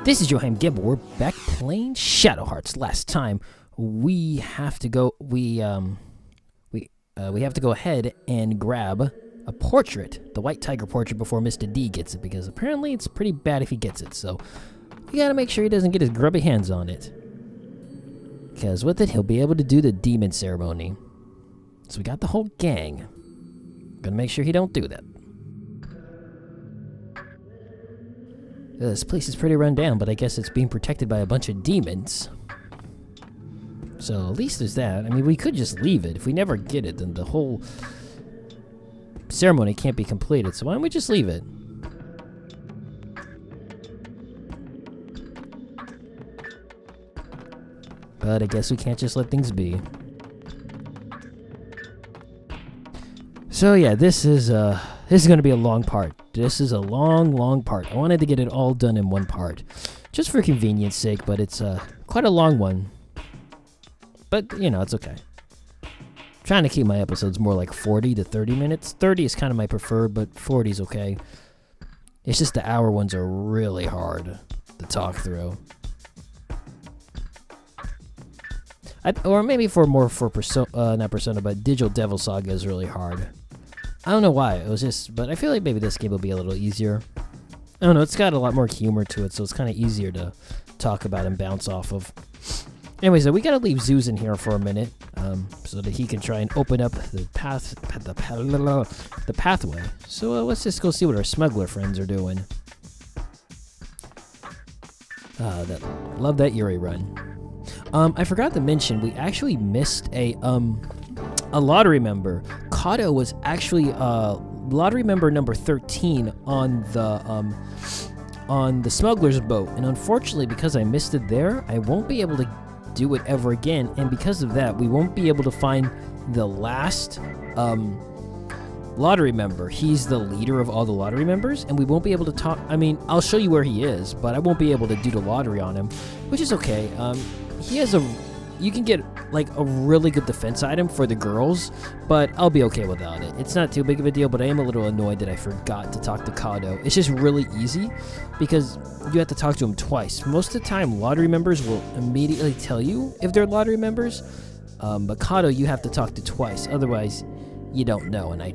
This is Yohhamgambal. We're back playing Shadow Hearts. Last time we have to go. We have to go ahead and grab a portrait, the White Tiger portrait, before Mr. D gets it, because apparently it's pretty bad if he gets it. So we gotta make sure he doesn't get his grubby hands on it, because with it he'll be able to do the demon ceremony. So we got the whole gang. Gonna make sure he don't do that. This place is pretty run down, but I guess it's being protected by a bunch of demons. So at least there's that. I mean, we could just leave it. If we never get it, then the whole ceremony can't be completed. So why don't we just leave it? But I guess we can't just let things be. So yeah, this is going to be a long part. This is a long part. I wanted to get it all done in one part, just for convenience sake, but it's quite a long one. But, you know, it's okay. Trying to keep my episodes more like 40 to 30 minutes. 30 is kind of my preferred, but 40 is okay. It's just the hour ones are really hard to talk through. Or maybe not Persona, but Digital Devil Saga is really hard. I don't know why, it was just, but I feel like maybe this game will be a little easier. I don't know, it's got a lot more humor to it, so it's kind of easier to talk about and bounce off of. Anyway, so we gotta leave Zeus in here for a minute, so that he can try and open up the pathway. So let's just go see what our smuggler friends are doing. Love that Yuri run. I forgot to mention, we actually missed a lottery member. Kato was actually lottery member number 13 on the smuggler's boat, and unfortunately, because I missed it there, I won't be able to do it ever again. And because of that, we won't be able to find the last lottery member. He's the leader of all the lottery members, and we won't be able to talk. I mean, I'll show you where he is, but I won't be able to do the lottery on him, which is okay. He has you can get like a really good defense item for the girls, but I'll be okay without it. It's not too big of a deal, but I am a little annoyed that I forgot to talk to Kato. It's just really easy because you have to talk to him twice. Most of the time, lottery members will immediately tell you if they're lottery members, but Kato you have to talk to twice. Otherwise, you don't know, and I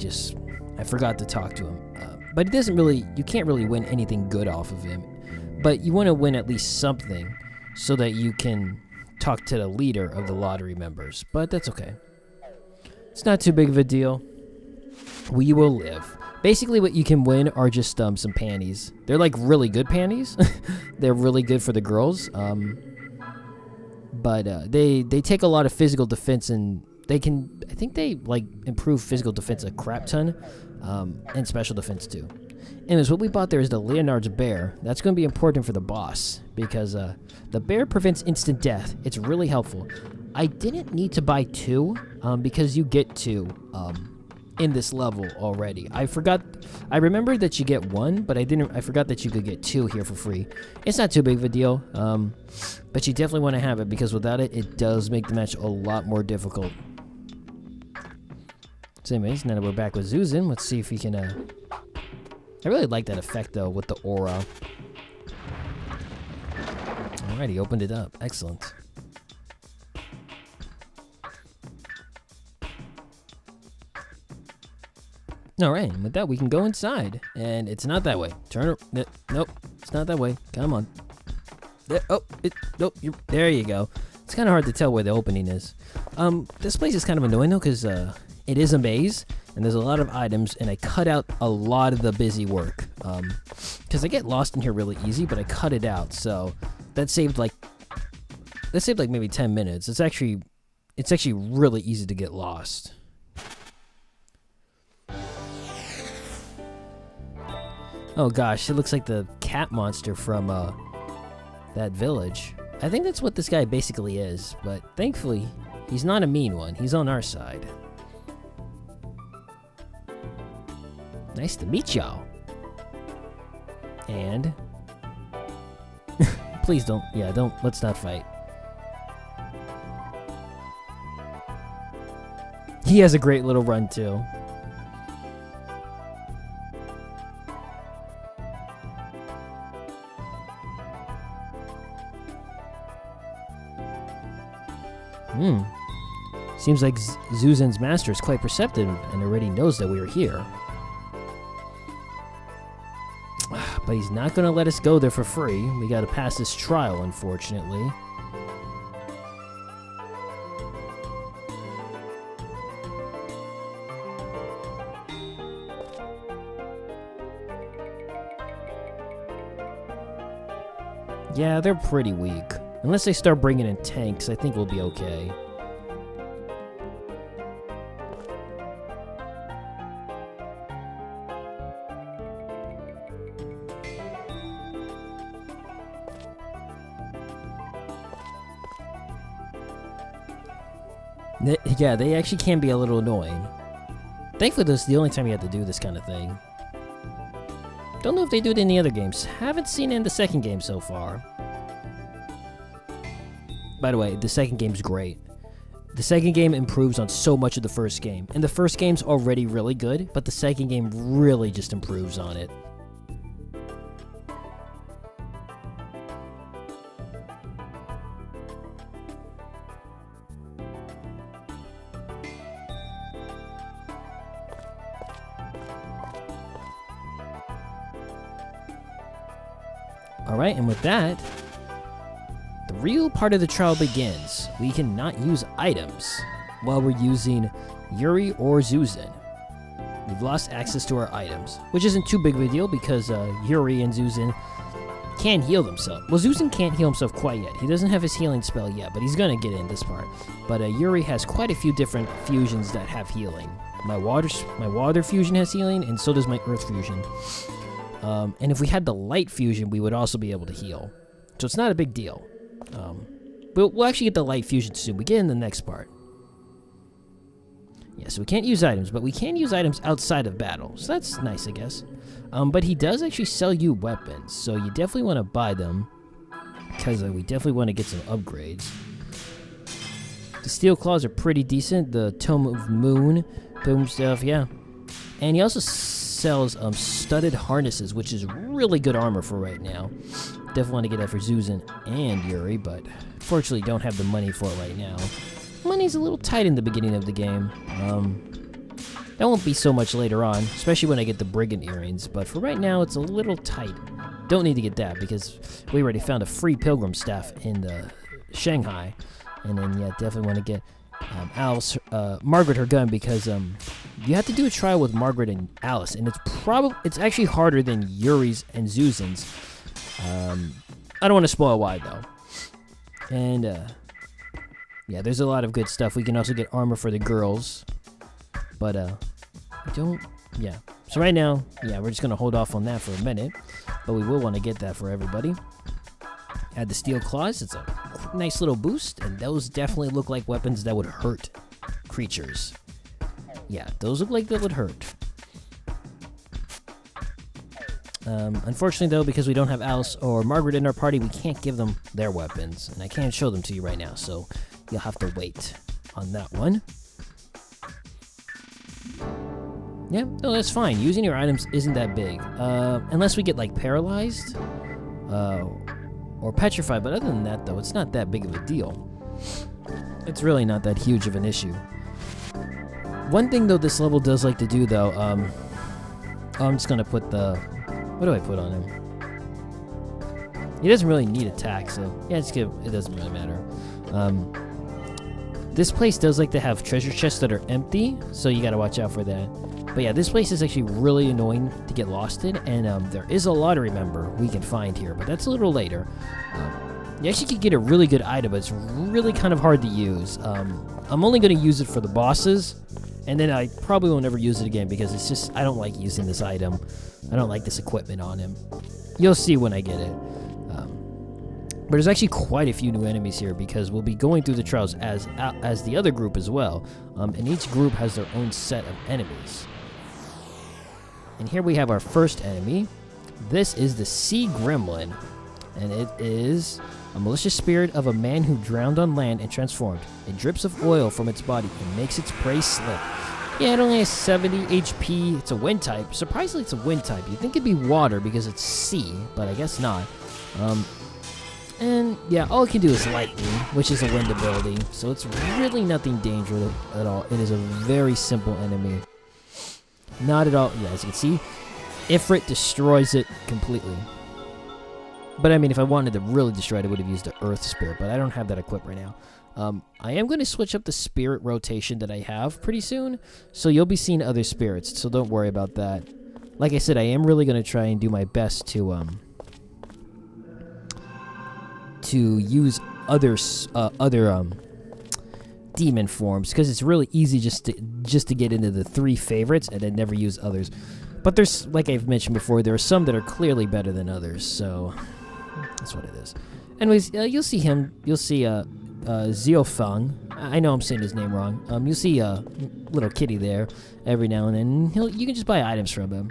forgot to talk to him. But it doesn't really, you can't really win anything good off of him, but you want to win at least something so that you can talk to the leader of the lottery members, but that's okay. It's not too big of a deal. We will live. Basically, what you can win are just some panties. They're like really good panties. They're really good for the girls. But they take a lot of physical defense, and they can, I think they like improve physical defense a crap ton, and special defense too. Anyways, what we bought there is the Leonard's bear. That's going to be important for the boss, because the bear prevents instant death. It's really helpful. I didn't need to buy two, because you get two in this level already. I remembered that you get one, but I forgot that you could get two here for free. It's not too big of a deal, but you definitely want to have it, because without it, it does make the match a lot more difficult. So anyways, now that we're back with Zuzin, let's see if we can... I really like that effect, though, with the aura. Alright, he opened it up. Excellent. Alright, with that, we can go inside. And it's not that way. Turn it. Nope, it's not that way. Come on. There, there you go. It's kind of hard to tell where the opening is. This place is kind of annoying, though, because it is a maze. And there's a lot of items, and I cut out a lot of the busy work. Because I get lost in here really easy, but I cut it out, so that saved like maybe 10 minutes. It's actually really easy to get lost. Oh gosh, it looks like the cat monster from that village. I think that's what this guy basically is, but thankfully, he's not a mean one. He's on our side. Nice to meet y'all. And please don't, let's not fight. He has a great little run too. Hmm. Seems like Zuzan's master is quite perceptive and already knows that we are here. But he's not going to let us go there for free. We got to pass this trial, unfortunately. Yeah, they're pretty weak. Unless they start bringing in tanks, I think we'll be okay. Yeah, they actually can be a little annoying. Thankfully, this is the only time you have to do this kind of thing. Don't know if they do it in the other games. Haven't seen it in the second game so far. By the way, the second game's great. The second game improves on so much of the first game. And the first game's already really good, but the second game really just improves on it. Alright, and with that, the real part of the trial begins. We cannot use items while we're using Yuri or Zuzan. We've lost access to our items, which isn't too big of a deal because Yuri and Zuzan can heal themselves. Well, Zuzan can't heal himself quite yet. He doesn't have his healing spell yet, but he's going to get in this part. But Yuri has quite a few different fusions that have healing. My water fusion has healing, and so does my earth fusion. And if we had the light fusion, we would also be able to heal. So it's not a big deal. But we'll actually get the light fusion soon. We get in the next part. Yeah, so we can't use items, but we can use items outside of battle. So that's nice, I guess. But he does actually sell you weapons, so you definitely want to buy them. Because we definitely want to get some upgrades. The steel claws are pretty decent. The Tome of Moon, boom stuff, yeah. And he also sells studded harnesses, which is really good armor for right now. Definitely want to get that for Zuzan and Yuri, but unfortunately don't have the money for it right now. Money's a little tight in the beginning of the game. That won't be so much later on, especially when I get the Brigand earrings, but for right now it's a little tight. Don't need to get that because we already found a free pilgrim staff in the Shanghai. And then, yeah, definitely want to get Alice, Margaret her gun because you have to do a trial with Margaret and Alice, and it's actually harder than Yuri's and Zuzan's. I don't want to spoil why though. And yeah, there's a lot of good stuff. We can also get armor for the girls, but yeah. So right now, yeah, we're just gonna hold off on that for a minute, but we will want to get that for everybody. Add the steel claws. It's a nice little boost, and those definitely look like weapons that would hurt creatures. Yeah, those look like they would hurt. Unfortunately, though, because we don't have Alice or Margaret in our party, we can't give them their weapons, and I can't show them to you right now, so you'll have to wait on that one. Yeah, no, that's fine. Using your items isn't that big, unless we get, like, paralyzed, or petrified, but other than that, though, it's not that big of a deal. It's really not that huge of an issue. One thing, though, this level does like to do, though, I'm just gonna put the... What do I put on him? He doesn't really need attack, so yeah, it doesn't really matter. This place does like to have treasure chests that are empty, so you gotta watch out for that. But yeah, this place is actually really annoying to get lost in, and there is a lottery member we can find here, but that's a little later. You actually could get a really good item, but it's really kind of hard to use. I'm only going to use it for the bosses, and then I probably won't ever use it again because it's just, I don't like using this item. I don't like this equipment on him. You'll see when I get it. But there's actually quite a few new enemies here because we'll be going through the trials as the other group as well. And each group has their own set of enemies. And here we have our first enemy. This is the Sea Gremlin. And it is a malicious spirit of a man who drowned on land and transformed. It drips of oil from its body and makes its prey slip. Yeah, it only has 70 HP. It's a wind type. Surprisingly, it's a wind type. You'd think it'd be water because it's sea, but I guess not. And yeah, all it can do is lightning, which is a wind ability, so it's really nothing dangerous at all. It is a very simple enemy. Not at all. Yeah, as you can see, Ifrit destroys it completely. But I mean, if I wanted to really destroy it, I would have used the Earth Spirit, but I don't have that equipped right now. I am going to switch up the spirit rotation that I have pretty soon, so you'll be seeing other spirits, so don't worry about that. Like I said, I am really going to try and do my best to use other demon forms, because it's really easy just to get into the 3 favorites and then never use others. But there's, like I've mentioned before, there are some that are clearly better than others, so that's what it is. Anyways, you'll see him. You'll see Yohhamgambal. I know I'm saying his name wrong. You'll see a little kitty there every now and then. You can just buy items from him.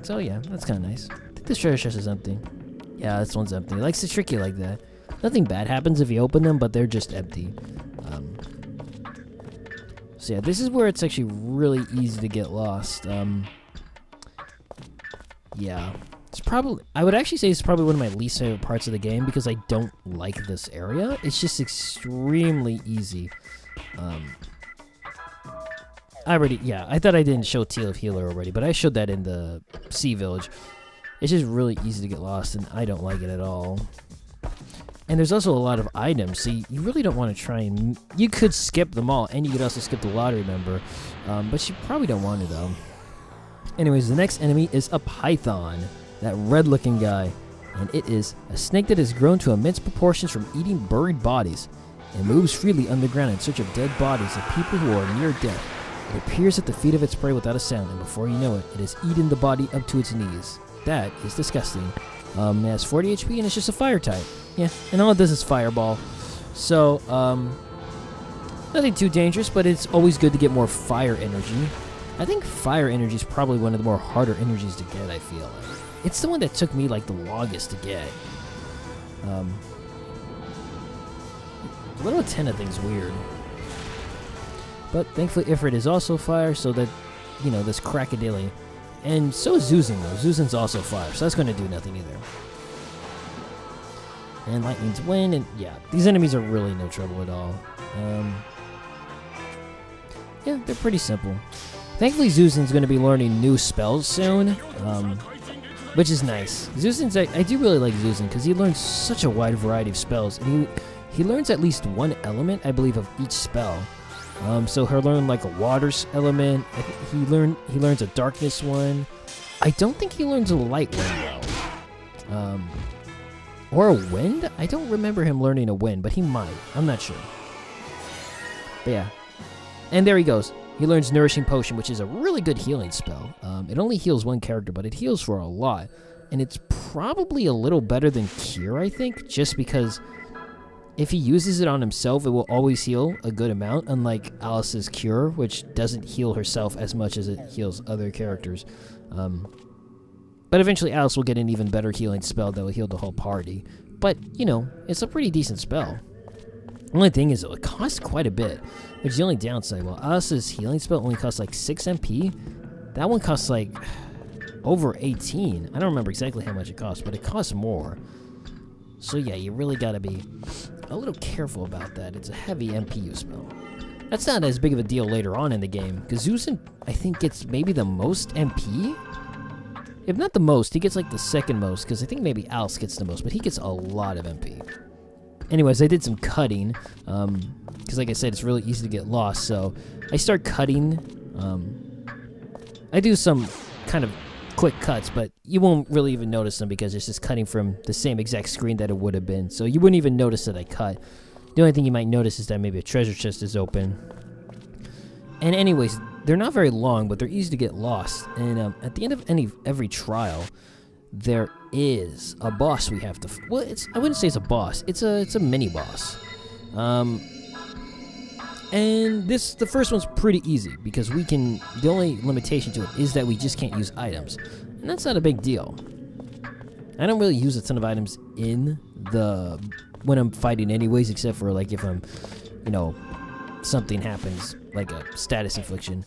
So yeah, that's kind of nice. I think this treasure chest is empty. Yeah, this one's empty. He likes to trick you like that. Nothing bad happens if you open them, but they're just empty. So yeah, this is where it's actually really easy to get lost. Yeah. It's probably, I would actually say it's probably one of my least favorite parts of the game because I don't like this area. It's just extremely easy. I thought I didn't show Teal of Healer already, but I showed that in the Sea Village. It's just really easy to get lost, and I don't like it at all. And there's also a lot of items, so you really don't want to try and... You could skip them all, and you could also skip the lottery member, but you probably don't want to, though. Anyways, the next enemy is a python, that red-looking guy, and it is a snake that has grown to immense proportions from eating buried bodies. It moves freely underground in search of dead bodies of people who are near death. It appears at the feet of its prey without a sound, and before you know it, it has eaten the body up to its knees. That is disgusting. It has 40 HP, and it's just a fire type. Yeah, and all it does is fireball. So, nothing too dangerous, but it's always good to get more fire energy. I think fire energy is probably one of the more harder energies to get, I feel like. It's the one that took me, like, the longest to get. Little 10 of thing's weird. But thankfully Ifrit is also fire, so that, you know, this Crocodile. And so is Zuzan, though. Zuzan's also fire, so that's going to do nothing either. And lightning's wind, and yeah, these enemies are really no trouble at all. Yeah, they're pretty simple. Thankfully, Zuzan's going to be learning new spells soon, which is nice. Zuzan's, I do really like Zuzan, because he learns such a wide variety of spells, and he learns at least one element, I believe, of each spell. So he'll learn like a water element. I think he learns a darkness one. I don't think he learns a light one though. Or a wind? I don't remember him learning a wind, but he might. I'm not sure. But yeah. And there he goes. He learns Nourishing Potion, which is a really good healing spell. It only heals one character, but it heals for a lot. And it's probably a little better than Cure, I think, just because if he uses it on himself, it will always heal a good amount, unlike Alice's Cure, which doesn't heal herself as much as it heals other characters. But eventually Alice will get an even better healing spell that will heal the whole party. But, you know, it's a pretty decent spell. The only thing is, though, it costs quite a bit, which is the only downside. Well, Alice's healing spell only costs like 6 MP. That one costs like over 18. I don't remember exactly how much it costs, but it costs more. So yeah, you really gotta be a little careful about that. It's a heavy MPU spell. That's not as big of a deal later on in the game, because Zuzan, I think, gets maybe the most MP? If not the most, he gets like the second most, because I think maybe Alice gets the most, but he gets a lot of MP. Anyways, I did some cutting, because like I said, it's really easy to get lost, so I start cutting. I do some kind of quick cuts, but you won't really even notice them because it's just cutting from the same exact screen that it would have been, so you wouldn't even notice that I cut. The only thing you might notice is that maybe a treasure chest is open. And anyways, they're not very long, but they're easy to get lost. And at the end of every trial, there is a boss we have to... Well, I wouldn't say it's a boss. It's a mini boss. And the first one's pretty easy because the only limitation to it is that we just can't use items. And that's not a big deal. I don't really use a ton of items when I'm fighting anyways, except for like if I'm, something happens, like a status infliction.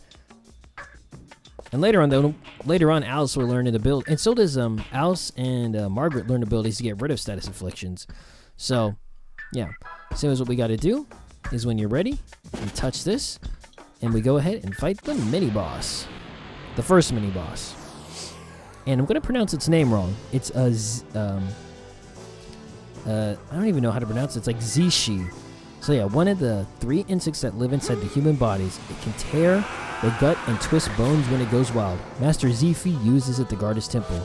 And later on, Alice will learn an ability, and so does Alice and Margaret learn abilities to get rid of status afflictions. So, yeah. So what we got to do is when you're ready, you touch this, and we go ahead and fight the mini boss, the first mini boss. And I'm gonna pronounce its name wrong. It's I don't even know how to pronounce it. It's like Zishi. So yeah, one of the 3 insects that live inside the human bodies. It can tear the gut and twist bones when it goes wild. Master Zifi uses it to guard his temple.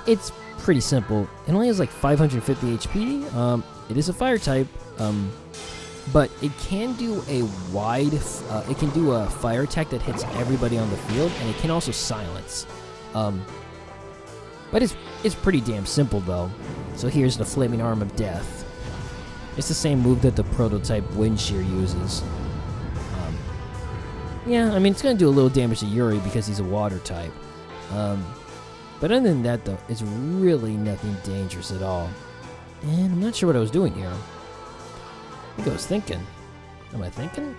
It's pretty simple. It only has like 550 HP. It is a fire type, but it can do a it can do a fire attack that hits everybody on the field, and it can also silence. But it's pretty damn simple though. So here's the Flaming Arm of Death. It's the same move that the prototype Windshear uses. Yeah, I mean, it's going to do a little damage to Yuri because he's a water type. But other than that, though, it's really nothing dangerous at all. And I'm not sure what I was doing here. I think I was thinking. Am I thinking?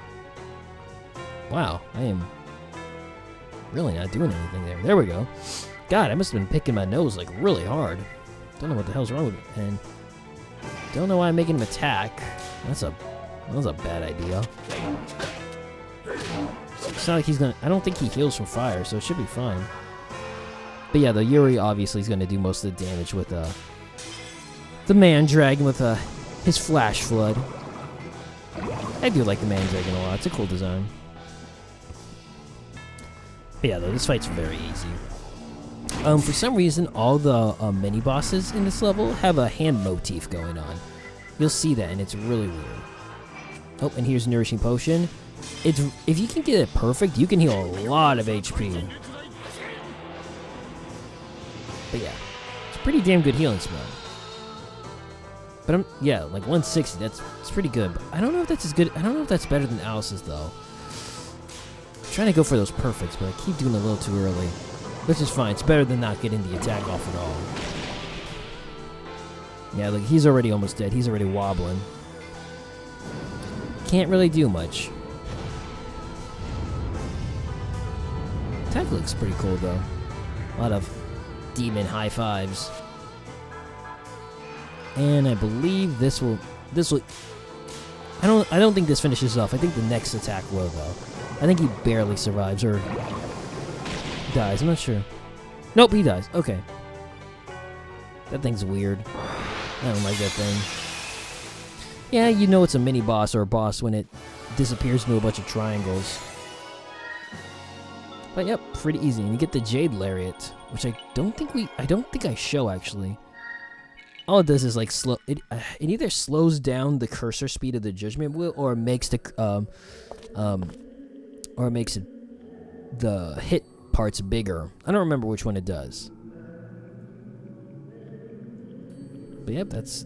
Wow, I am really not doing anything there. There we go. God, I must have been picking my nose, like, really hard. Don't know what the hell's wrong with me. And don't know why I'm making him attack. That was a bad idea. It's not like he's gonna... I don't think he heals from fire, so it should be fine. But yeah, the Yuri obviously is gonna do most of the damage with the Man Dragon with his Flash Flood. I do like the Man Dragon a lot. It's a cool design. But yeah, though, this fight's very easy. For some reason, all the mini bosses in this level have a hand motif going on. You'll see that, and it's really weird. Oh, and here's Nourishing Potion. If you can get it perfect, you can heal a lot of HP. But yeah, it's pretty damn good healing spell. But yeah, like 160. It's pretty good. But I don't know if that's as good. I don't know if that's better than Alice's though. I'm trying to go for those perfects, but I keep doing it a little too early. Which is fine. It's better than not getting the attack off at all. Yeah, look, he's already almost dead. He's already wobbling. Can't really do much. Attack looks pretty cool though. A lot of demon high fives. And I believe this will I don't think this finishes off. I think the next attack will though. I think he barely survives or dies. I'm not sure. Nope, he dies. Okay. That thing's weird. I don't like that thing. Yeah, you know it's a mini boss or a boss when it disappears into a bunch of triangles. But yep, pretty easy. And you get the Jade Lariat, which I don't think I show actually. All it does is like it either slows down the cursor speed of the Judgment Wheel or makes the the hit parts bigger. I don't remember which one it does. But yep, that's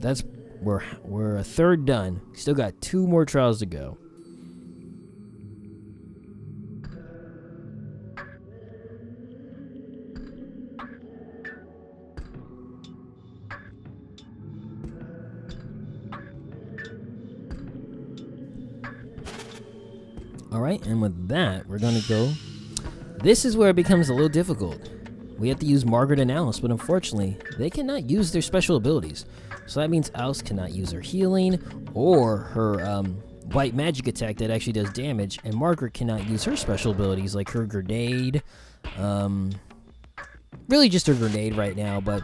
we're a third done. Still got 2 more trials to go. Alright, and with that, we're gonna go. This is where it becomes a little difficult. We have to use Margaret and Alice, but unfortunately, they cannot use their special abilities. So that means Alice cannot use her healing or her white magic attack that actually does damage, and Margaret cannot use her special abilities like her grenade. Really just her grenade right now, but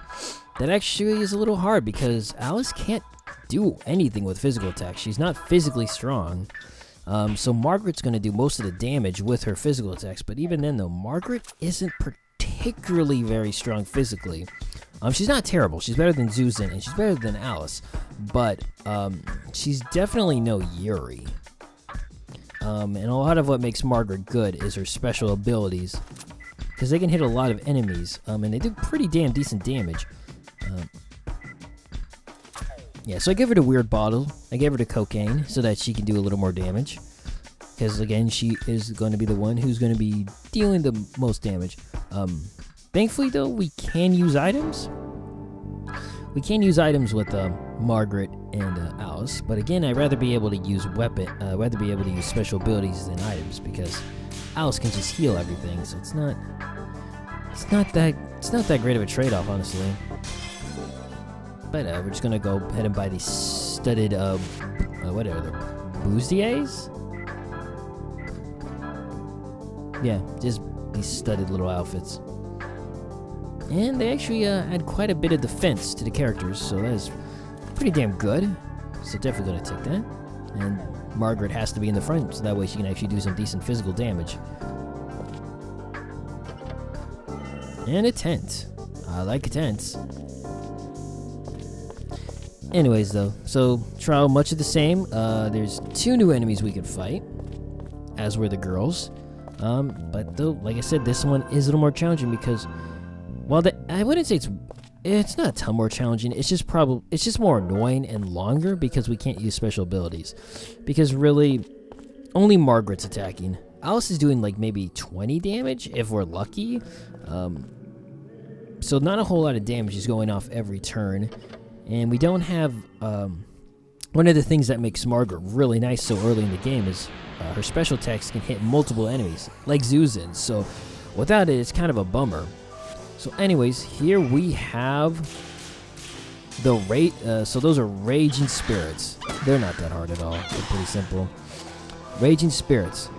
that actually is a little hard because Alice can't do anything with physical attacks. She's not physically strong. So Margaret's going to do most of the damage with her physical attacks, but even then though, Margaret isn't particularly very strong physically. She's not terrible. She's better than Zuzan, and she's better than Alice, but she's definitely no Yuri. And a lot of what makes Margaret good is her special abilities, because they can hit a lot of enemies, and they do pretty damn decent damage. Yeah, so I gave her the weird bottle. I gave her the cocaine so that she can do a little more damage. Because, again, she is going to be the one who's going to be dealing the most damage. Thankfully, though, we can use items. We can use items with Margaret and Alice. But, again, I'd rather be able to use rather be able to use special abilities than items. Because Alice can just heal everything. So it's not It's not that great of a trade-off, honestly. But we're just gonna go ahead and buy these studded what are they? Bustiers? Yeah, just these studded little outfits. And they actually add quite a bit of defense to the characters, so that is pretty damn good. So definitely gonna take that. And Margaret has to be in the front, so that way she can actually do some decent physical damage. And a tent. I like tents. Anyways, though, so trial much of the same. There's 2 new enemies we can fight, as were the girls. But though, like I said, this one is a little more challenging because, while I wouldn't say it's not a ton more challenging. It's just more annoying and longer because we can't use special abilities. Because really, only Margaret's attacking. Alice is doing like maybe 20 damage if we're lucky. So not a whole lot of damage is going off every turn. And we don't have, one of the things that makes Margaret really nice so early in the game is her special attacks can hit multiple enemies, like Zuzin. So without it, it's kind of a bummer. So anyways, here we have the so those are Raging Spirits. They're not that hard at all. They're pretty simple. Raging Spirits.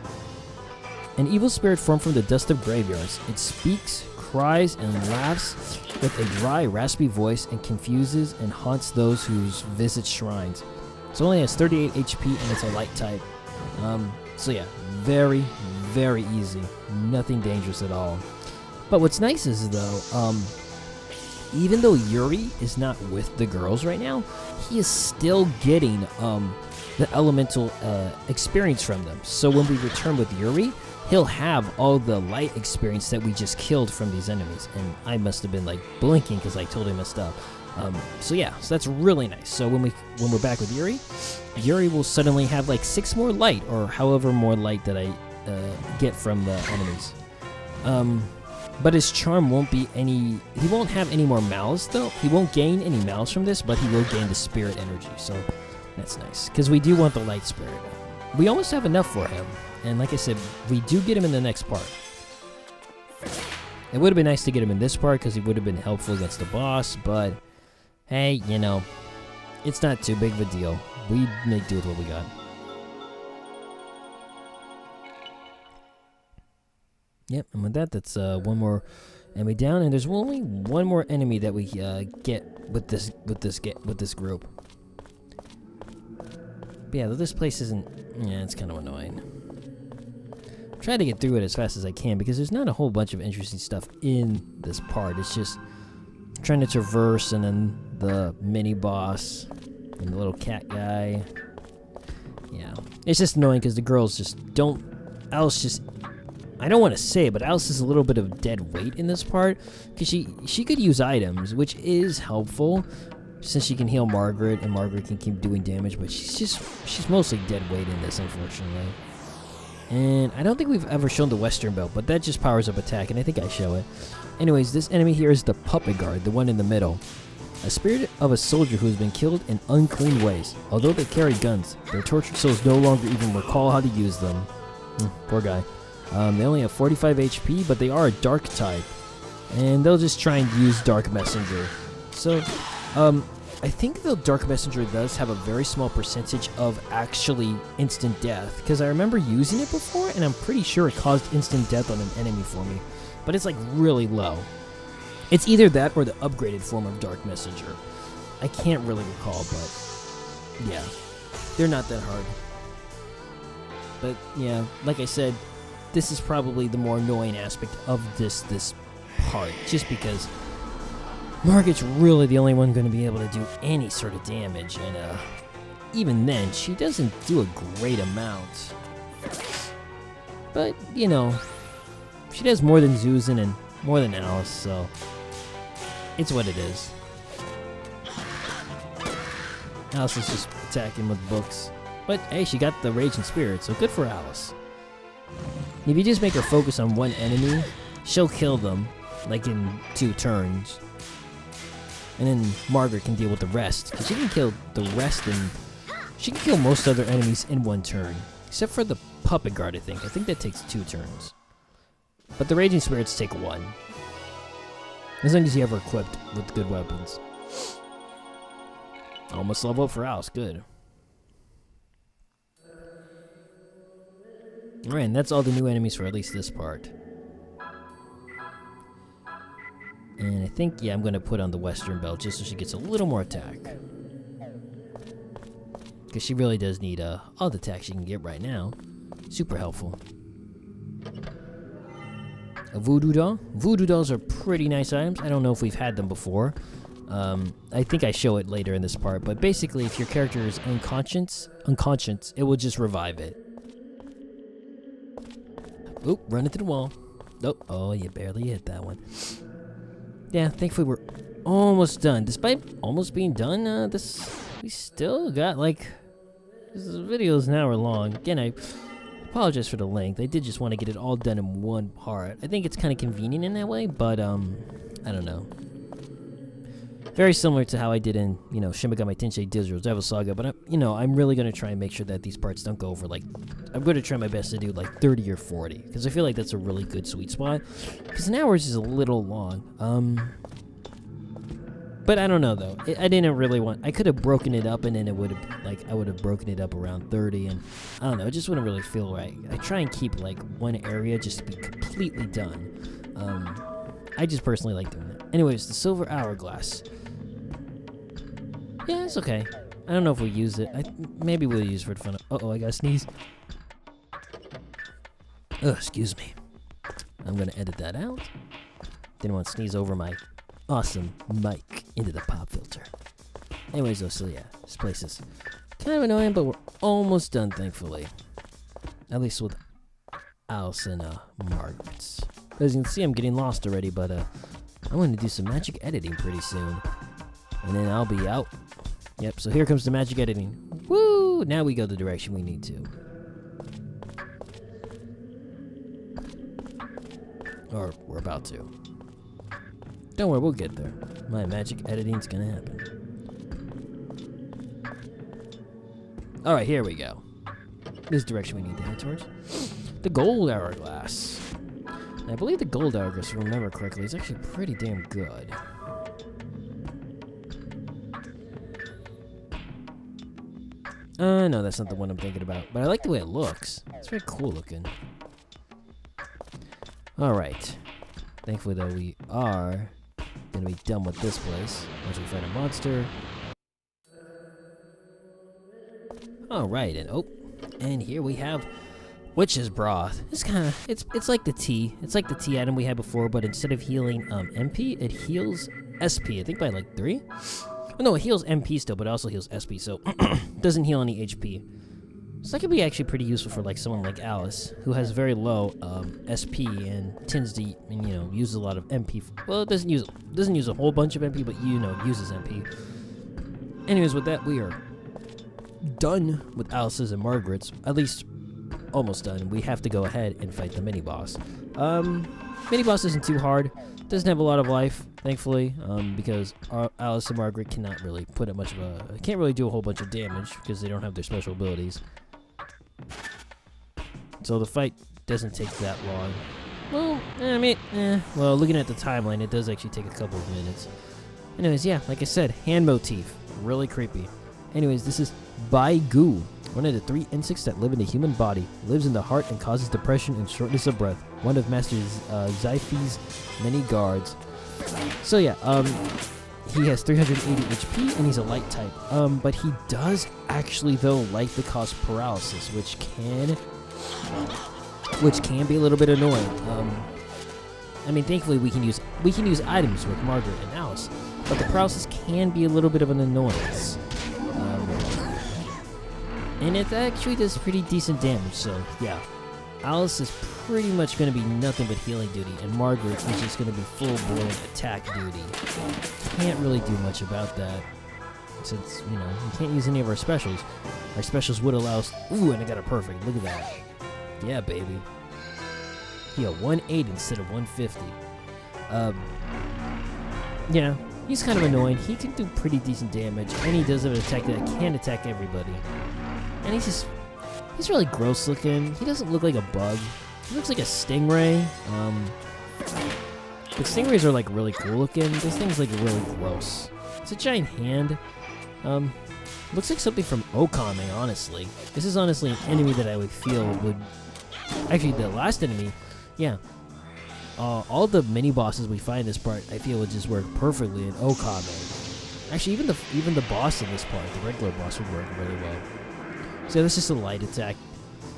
An evil spirit formed from the dust of graveyards. It speaks, cries, and laughs with a dry, raspy voice and confuses and haunts those who visit shrines. It only has 38 HP and it's a light type. So yeah, very, very easy. Nothing dangerous at all. But what's nice is, though, even though Yuri is not with the girls right now, he is still getting the elemental experience from them. So when we return with Yuri, he'll have all the light experience that we just killed from these enemies. And I must have been like blinking because I totally messed up. So yeah, so that's really nice. So when we're back with Yuri, Yuri will suddenly have like 6 more light, or however more light that I get from the enemies. But his charm won't be any. He won't have any more malice though. He won't gain any malice from this, but he will gain the spirit energy. So that's nice because we do want the light spirit. We almost have enough for him, and like I said, we do get him in the next part. It would have been nice to get him in this part because he would have been helpful against the boss. But hey, you know, it's not too big of a deal. We make do with what we got. Yep, and with that, that's one more enemy down, and there's only one more enemy that we get with this group. But yeah, this place isn't. Yeah, it's kind of annoying. Try to get through it as fast as I can because there's not a whole bunch of interesting stuff in this part. It's just trying to traverse, and then the mini boss and the little cat guy. Yeah, it's just annoying because the girls just don't. Alice just. I don't want to say it, but Alice is a little bit of dead weight in this part because she could use items, which is helpful since she can heal Margaret and Margaret can keep doing damage, but she's mostly dead weight in this, unfortunately. And I don't think we've ever shown the Western Belt, but that just powers up attack, and I think I show it. Anyways, this enemy here is the Puppet Guard, the one in the middle. A spirit of a soldier who has been killed in unclean ways. Although they carry guns, their tortured souls no longer even recall how to use them. Poor guy. They only have 45 HP, but they are a dark type. And they'll just try and use Dark Messenger. So, I think the Dark Messenger does have a very small percentage of actually instant death. Because I remember using it before, and I'm pretty sure it caused instant death on an enemy for me. But it's like really low. It's either that or the upgraded form of Dark Messenger. I can't really recall, but yeah. They're not that hard. But yeah, like I said, this is probably the more annoying aspect of this part, just because Margaret's really the only one going to be able to do any sort of damage, and even then, she doesn't do a great amount. But, you know, she does more than Zuzin and more than Alice, so it's what it is. Alice is just attacking with books. But hey, she got the Raging Spirit, so good for Alice. If you just make her focus on one enemy, she'll kill them, like in 2 turns. And then Margaret can deal with the rest, because she can kill the rest and she can kill most other enemies in 1 turn. Except for the Puppet Guard, I think. I think that takes 2 turns. But the Raging Spirits take 1. As long as you ever equipped with good weapons. Almost level up for Alice. Good. Alright, and that's all the new enemies for at least this part. And I think, yeah, I'm going to put on the Western Belt just so she gets a little more attack. Because she really does need all the attack she can get right now. Super helpful. A voodoo doll. Voodoo dolls are pretty nice items. I don't know if we've had them before. I think I show it later in this part. But basically, if your character is unconscious, it will just revive it. Oop, run into the wall. Nope. Oh, you barely hit that one. Yeah, thankfully we're almost done. Despite almost being done, we still got like... This video is an hour long. Again, I apologize for the length. I did just want to get it all done in one part. I think it's kind of convenient in that way, but I don't know. Very similar to how I did in, Shin Megami Tensei Digital Devil Saga, but I'm really going to try and make sure that these parts don't go over, like, I'm going to try my best to do, like, 30 or 40, because I feel like that's a really good sweet spot, because an hour is just a little long, but I don't know, though. I didn't really want, I could have broken it up, and then it would have, like, I would have broken it up around 30, and I don't know, it just wouldn't really feel right. I try and keep, like, one area just to be completely done. I just personally like doing that. Anyways, the Silver Hourglass. Yeah, it's okay. I don't know if we'll use it. Maybe we'll use it for the fun of... Uh-oh, I gotta sneeze. Ugh, excuse me. I'm gonna edit that out. Didn't want to sneeze over my awesome mic into the pop filter. Anyways, though, so yeah, this place is kind of annoying, but we're almost done, thankfully. At least with Alice and Margaret's. As you can see, I'm getting lost already, but I'm going to do some magic editing pretty soon. And then I'll be out. Yep, so here comes the magic editing. Woo! Now we go the direction we need to. Or we're about to. Don't worry, we'll get there. My magic editing's gonna happen. Alright, here we go. This direction we need to head towards. The Gold Hourglass. And I believe the Gold Hourglass, if I remember correctly, is actually pretty damn good. No, that's not the one I'm thinking about. But I like the way it looks. It's very cool looking. Alright. Thankfully, though, we are going to be done with this place once we fight a monster. Alright, and here we have Witch's Broth. It's kind of, it's like the tea. It's like the tea item we had before, but instead of healing MP, it heals SP. I think by like 3? Oh, no, it heals MP still, but it also heals SP, so it doesn't heal any HP. So that could be actually pretty useful for like someone like Alice, who has very low SP and tends to, use a lot of MP. Well, it doesn't use a whole bunch of MP, but uses MP. Anyways, with that, we are done with Alice's and Margaret's. At least almost done. We have to go ahead and fight the mini boss. Mini boss isn't too hard. Doesn't have a lot of life, thankfully, because Alice and Margaret cannot really put up much of a... Can't really do a whole bunch of damage because they don't have their special abilities. So the fight doesn't take that long. Well, well, looking at the timeline, it does actually take a couple of minutes. Anyways, yeah, like I said, hand motif. Really creepy. Anyways, this is Baigu, one of the 3 insects that live in the human body, lives in the heart and causes depression and shortness of breath. One of Master Zyphi's many guards. So yeah, he has 380 HP and he's a light type. But he does actually though like to cause paralysis, which can be a little bit annoying. Thankfully we can use items with Margaret and Alice, but the paralysis can be a little bit of an annoyance. And it actually does pretty decent damage, so yeah. Alice is pretty much going to be nothing but healing duty, and Margaret is just going to be full-blown attack duty. Can't really do much about that, since, we can't use any of our specials. Our specials would allow us... Ooh, and I got a perfect. Look at that. Yeah, baby. Yeah, 180 instead of 150. Yeah, he's kind of annoying. He can do pretty decent damage, and he does have an attack that can attack everybody. And he's really gross looking. He doesn't look like a bug. He looks like a stingray. The stingrays are like really cool looking. This thing's like really gross. It's a giant hand. Looks like something from Okame, honestly. This is honestly an enemy that I would feel would... Actually, the last enemy, yeah. All the mini-bosses we find in this part, I feel would just work perfectly in Okame. Actually, even the boss in this part, the regular boss, would work really well. So this is just a light attack.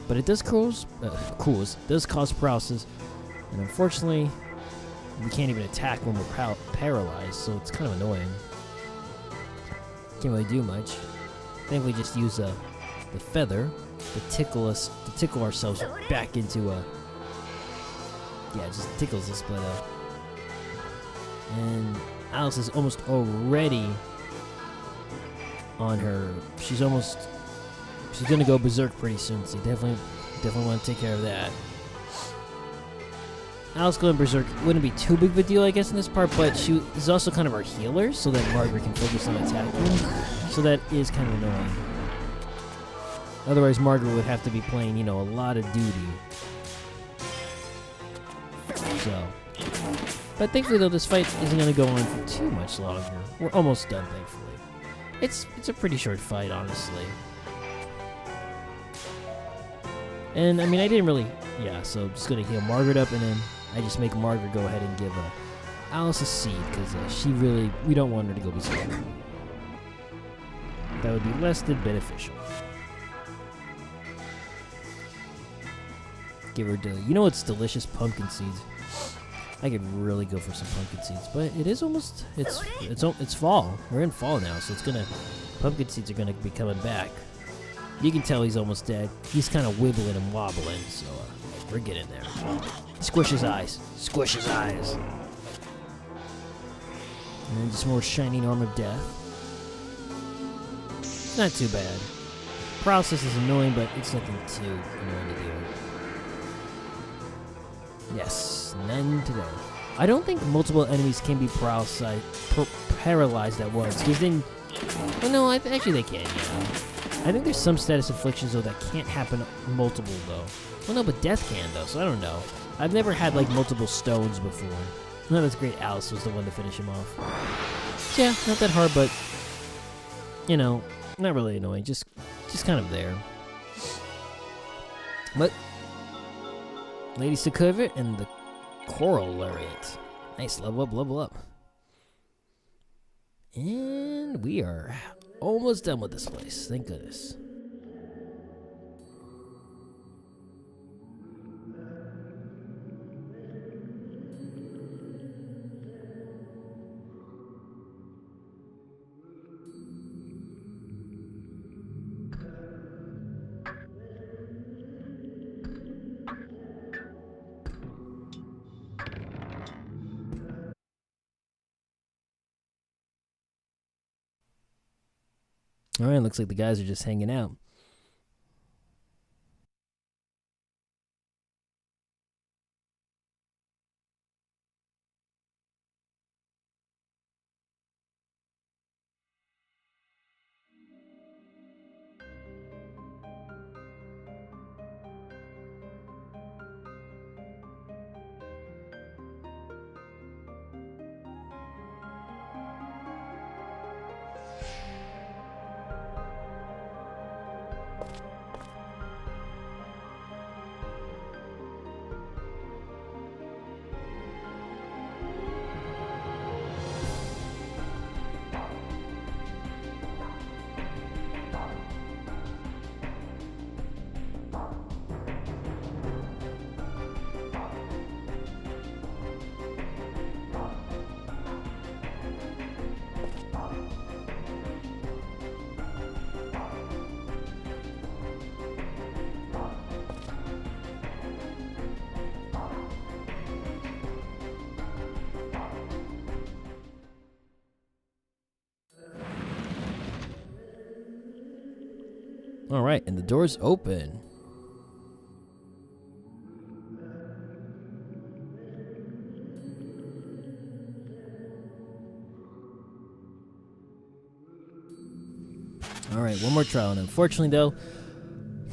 But it does does cause paralysis. And unfortunately, we can't even attack when we're paralyzed, so it's kind of annoying. Can't really do much. I think we just use the feather to tickle ourselves back into yeah, it just tickles us, but and Alice is almost already on her. She's gonna go berserk pretty soon, so you definitely want to take care of that. Alice going berserk wouldn't be too big of a deal, I guess, in this part, but she is also kind of our healer, so that Margaret can focus on attacking. So that is kind of annoying. Otherwise, Margaret would have to be playing, you know, a lot of duty. So, but thankfully, though, this fight isn't going to go on for too much longer. We're almost done, thankfully. It's a pretty short fight, honestly. And I mean, I didn't really, yeah. So I'm just gonna heal Margaret up, and then I just make Margaret go ahead and give Alice a seed because we don't want her to go berserk. That would be less than beneficial. Give her you know what's delicious? Pumpkin seeds. I could really go for some pumpkin seeds, but it is almost it's fall. We're in fall now, so pumpkin seeds are gonna be coming back. You can tell he's almost dead. He's kind of wibbling and wobbling, so we're getting there. Squish his eyes. Squish his eyes. And then just more shining arm of death. Not too bad. Paralysis is annoying, but it's nothing too annoying to deal with. Yes, none today. I don't think multiple enemies can be paralyzed at once, because then... Well, no, actually they can, yeah. I think there's some status afflictions, though, that can't happen multiple, though. Well, no, but death can, though, so I don't know. I've never had, like, multiple stones before. No, that's great. Alice was the one to finish him off. Yeah, not that hard, but, you know, not really annoying. Just kind of there. But, Lady Sokovit and the Coral Lariat. Nice, level up. And we are almost done with this place, thank goodness. Alright, looks like the guys are just hanging out. Alright, and the door's open. Alright, one more trial, and unfortunately though,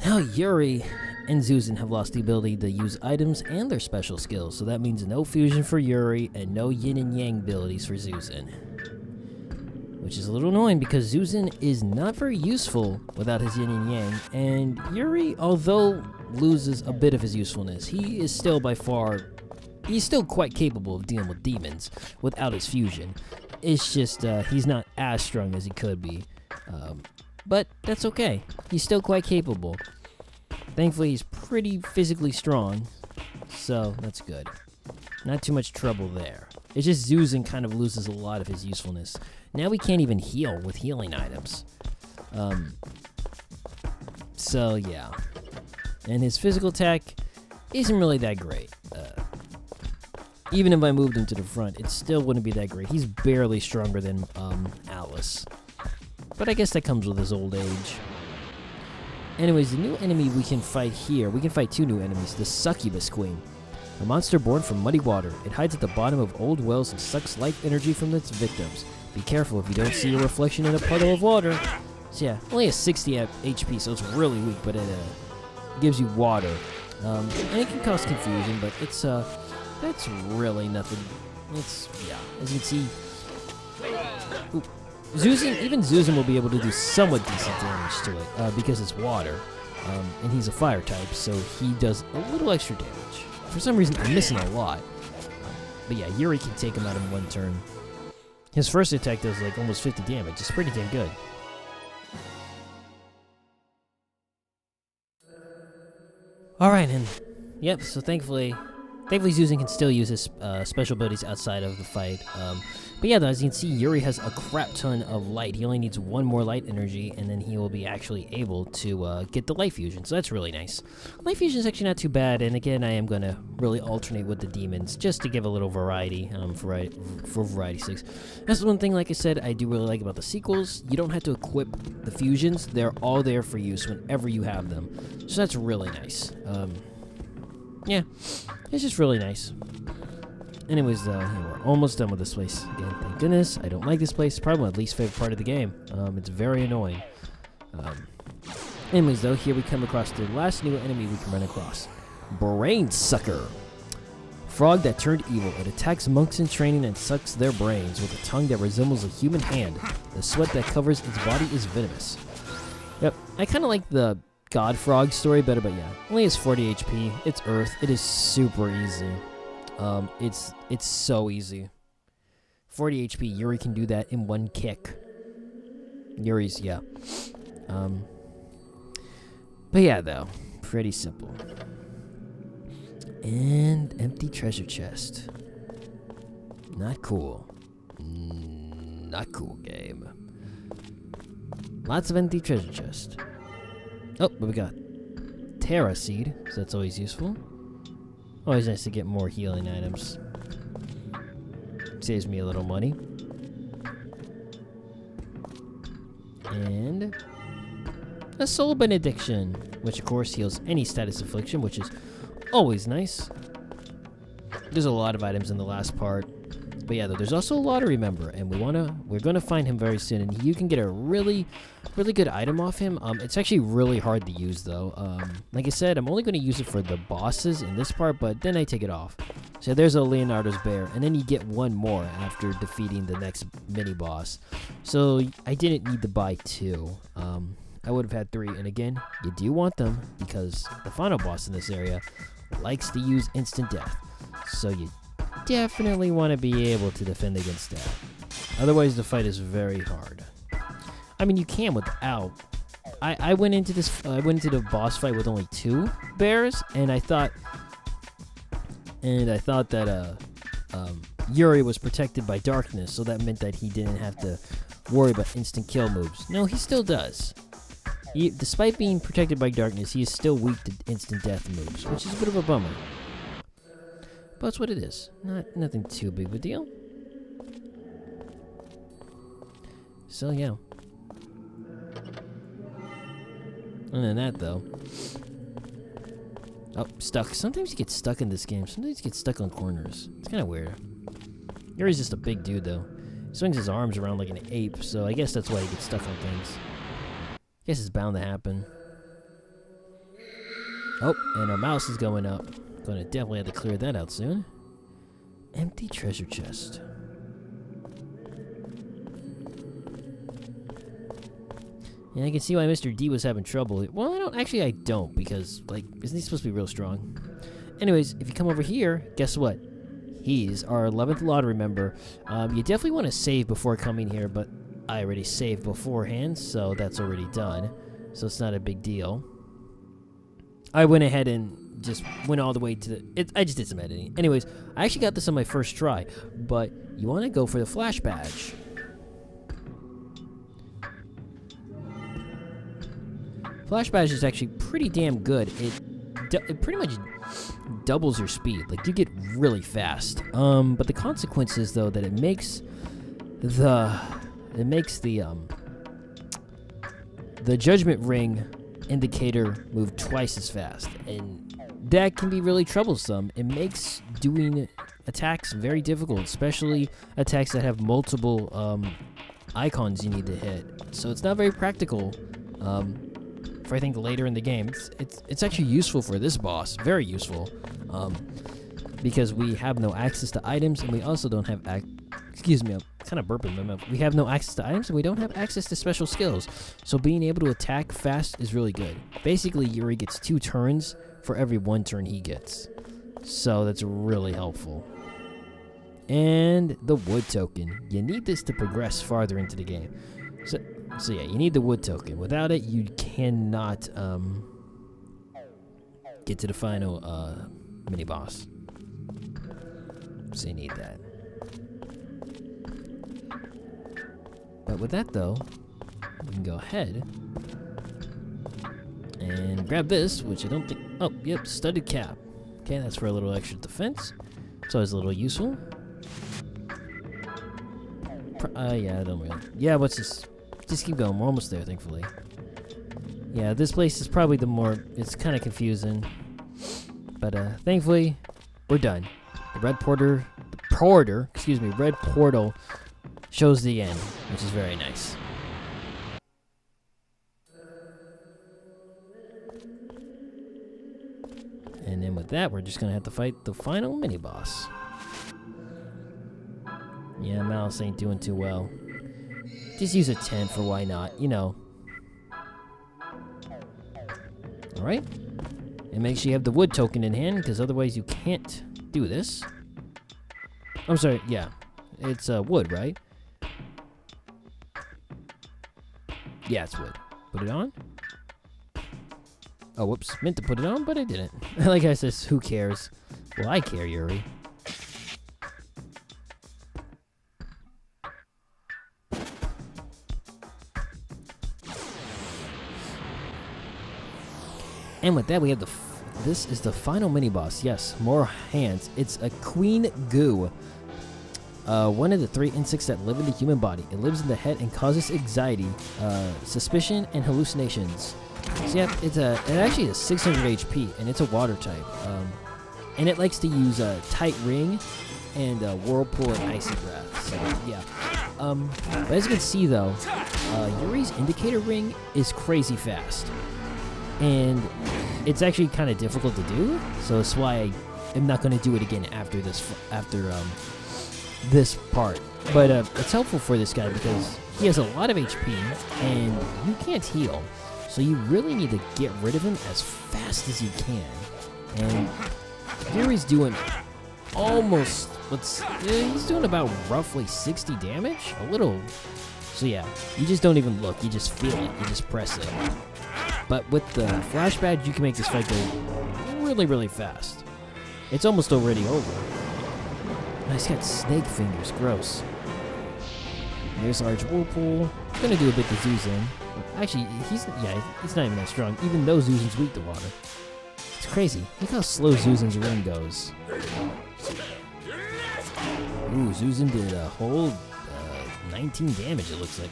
now Yuri and Zuzan have lost the ability to use items and their special skills, so that means no fusion for Yuri and no yin and yang abilities for Zuzan. Which is a little annoying because Zuzan is not very useful without his yin and yang, and Yuri, although loses a bit of his usefulness, he is still by far, he's still quite capable of dealing with demons without his fusion. It's just he's not as strong as he could be, but that's okay. He's still quite capable. Thankfully, he's pretty physically strong, so that's good. Not too much trouble there. It's just Zuzan kind of loses a lot of his usefulness. Now we can't even heal with healing items. So yeah. And his physical attack isn't really that great. Even if I moved him to the front, it still wouldn't be that great. He's barely stronger than Alice. But I guess that comes with his old age. Anyways, the new enemy we can fight here, we can fight two new enemies, the Succubus Queen. A monster born from muddy water. It hides at the bottom of old wells and sucks life energy from its victims. Be careful if you don't see your reflection in a puddle of water. So yeah, only has 60 HP, so it's really weak, but it gives you water. And it can cause confusion, but it's that's really nothing. It's, yeah, as you can see, even Zuzan will be able to do somewhat decent damage to it, because it's water, and he's a fire type, so he does a little extra damage. For some reason, I'm missing a lot, but yeah, Yuri can take him out in one turn. His first attack does like almost 50 damage. It's pretty damn good. Alright, and yep, so thankfully Zuzan can still use his special abilities outside of the fight. But yeah, though, as you can see, Yuri has a crap ton of light. He only needs one more light energy, and then he will be actually able to get the light fusion. So that's really nice. Light fusion is actually not too bad, and again, I am going to really alternate with the demons, just to give a little variety for variety's sake. That's one thing, like I said, I do really like about the sequels. You don't have to equip the fusions. They're all there for use whenever you have them. So that's really nice. Yeah, it's just really nice. Anyways, we're almost done with this place. Again, thank goodness. I don't like this place. It's probably my least favorite part of the game. It's very annoying. Anyways, though, here we come across the last new enemy we can run across. Brain Sucker. Frog that turned evil. It attacks monks in training and sucks their brains with a tongue that resembles a human hand. The sweat that covers its body is venomous. Yep, I kind of like the God Frog story better, but yeah. Only has 40 HP. It's Earth. It is super easy. It's so easy. 40 HP, Yuri can do that in one kick. Yuri's, yeah. But yeah, though, pretty simple. And empty treasure chest. Not cool. Not cool game. Lots of empty treasure chest. Oh, what we got? Terra Seed, so that's always useful. Always nice to get more healing items. Saves me a little money. And a Soul Benediction, which of course heals any status affliction, which is always nice. There's a lot of items in the last part. But yeah, there's also a lottery member, and we're gonna find him very soon, and you can get a really good item off him. It's actually really hard to use though. Like I said, I'm only gonna use it for the bosses in this part, but then I take it off. So there's a Leonardo's bear, and then you get one more after defeating the next mini boss. So I didn't need to buy two. I would have had three, and again, you do want them because the final boss in this area likes to use instant death. So you definitely want to be able to defend against that. Otherwise, the fight is very hard. I mean, you can without. I went into the boss fight with only 2 bears, and I thought that Yuri was protected by darkness, so that meant that he didn't have to worry about instant kill moves. No, he still does. Despite being protected by darkness, he is still weak to instant death moves, which is a bit of a bummer. But that's what it is. Nothing too big of a deal. So yeah. Other than that, though. Oh, stuck. Sometimes you get stuck in this game. Sometimes you get stuck on corners. It's kind of weird. Yuri's just a big dude, though. He swings his arms around like an ape, so I guess that's why he gets stuck on things. Guess it's bound to happen. Oh, and our mouse is going up. Gonna definitely have to clear that out soon. Empty treasure chest. And I can see why Mr. D was having trouble. Well, I don't, because, like, isn't he supposed to be real strong? Anyways, if you come over here, guess what? He's our 11th lottery member. You definitely want to save before coming here, but I already saved beforehand, so that's already done. So it's not a big deal. I went ahead and just went all the way to the... I just did some editing. Anyways, I actually got this on my first try, but you want to go for the flash badge. Flash badge is actually pretty damn good. It pretty much doubles your speed. Like, you get really fast. But the consequence is, though, that it makes the judgment ring indicator move twice as fast, and that can be really troublesome. It makes doing attacks very difficult, especially attacks that have multiple icons you need to hit. So it's not very practical. For I think later in the game, it's actually useful for this boss, very useful, because we have no access to items, and we also don't have excuse me, I'm kind of burping my mouth. We have no access to items, and we don't have access to special skills. So being able to attack fast is really good. Basically, Yuri gets 2 turns for every 1 turn he gets, so that's really helpful. And the wood token. You need this to progress farther into the game. So yeah, you need the wood token. Without it, you cannot get to the final mini-boss. So you need that. But with that, though, we can go ahead and grab this, which I don't think... Oh, yep, studded cap. Okay, that's for a little extra defense. It's always a little useful. Yeah, I don't really... Yeah, what's this... Just keep going. We're almost there, thankfully. Yeah, this place is probably the more... It's kind of confusing. But, thankfully, we're done. The red portal shows the end, which is very nice. And then with that, we're just going to have to fight the final mini-boss. Yeah, mouse ain't doing too well. Just use a 10 for why not, you know. Alright. And make sure you have the wood token in hand, because otherwise you can't do this. I'm sorry, yeah. It's wood, right? Yeah, it's wood. Put it on. Oh, whoops. Meant to put it on, but I didn't. Like I said, who cares? Well, I care, Yuri. And with that, we have this is the final mini-boss. Yes, more hands. It's a queen goo. One of the 3 insects that live in the human body. It lives in the head and causes anxiety, suspicion, and hallucinations. So yeah, it actually has 600 HP, and it's a water type. And it likes to use a tight ring and whirlpool and icy breath. So yeah. But as you can see though, Yuri's indicator ring is crazy fast. And it's actually kind of difficult to do, so that's why I'm not going to do it again after this part. But it's helpful for this guy because he has a lot of HP and you can't heal, so you really need to get rid of him as fast as you can. And here he's doing almost he's doing about roughly 60 damage, a little. So yeah, you just don't even look, you just feel it, you just press it. But with the flash badge, you can make this fight go really, really fast. It's almost already over. He's got snake fingers. Gross. There's Large Whirlpool. I'm gonna do a bit to Zuzan. Actually, he's not even that strong, even though Zuzan's weak to water. It's crazy. Look how slow Zuzan's ring goes. Ooh, Zuzan did a whole 19 damage, it looks like.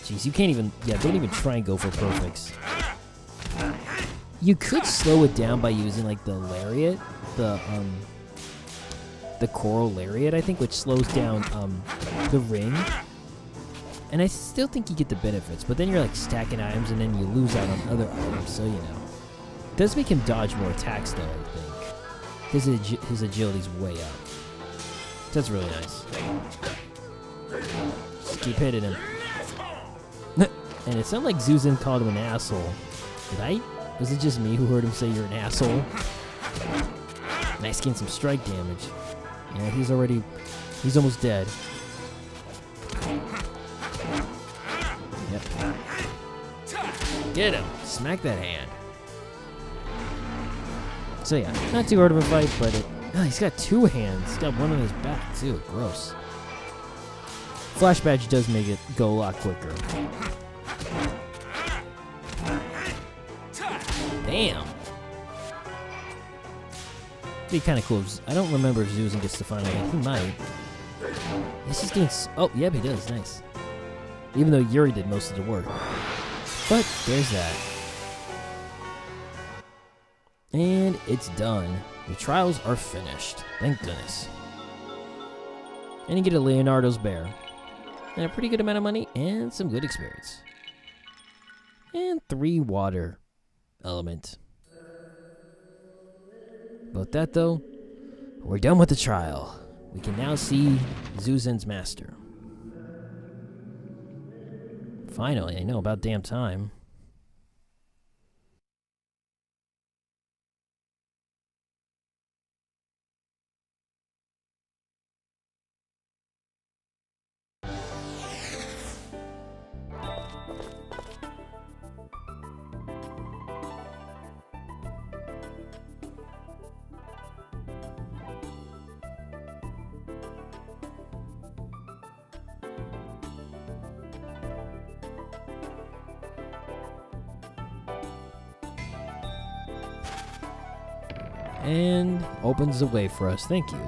Jeez, you can't even... Yeah, don't even try and go for perfects. You could slow it down by using, like, the lariat. The coral lariat, I think, which slows down, the ring. And I still think you get the benefits, but then you're, like, stacking items, and then you lose out on other items, so, you know. does make him dodge more attacks, though, I think. His agility's way up. That's really nice. Just keep hitting him. And it sounded like Zuzan called him an asshole. Did I? Was it just me who heard him say you're an asshole? Nice, getting some strike damage. Yeah, he's almost dead. Yep. Get him! Smack that hand. So yeah, not too hard of a fight, but he's got two hands. He's got one on his back too. Gross. Flash badge does make it go a lot quicker. Damn. Be kind of cool. I don't remember if Zuzan gets the final hit. He might. Yes, he's getting. Oh, yep, he does. Nice. Even though Yuri did most of the work. But there's that. And it's done. The trials are finished. Thank goodness. And you get a Leonardo's bear. And a pretty good amount of money and some good experience. And 3 water element. About that though, we're done with the trial. We can now see Zuzan's master. Finally, I know, about damn time. And opens the way for us. Thank you.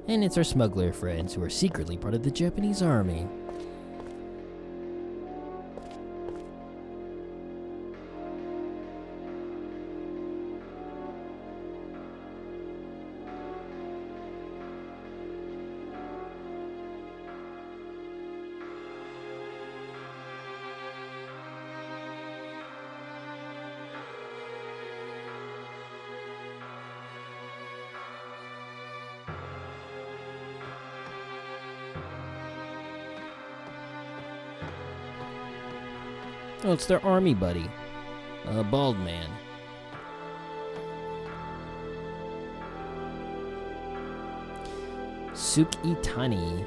And it's our smuggler friends who are secretly part of the Japanese army. Oh, it's their army buddy. A bald man. Sukitani.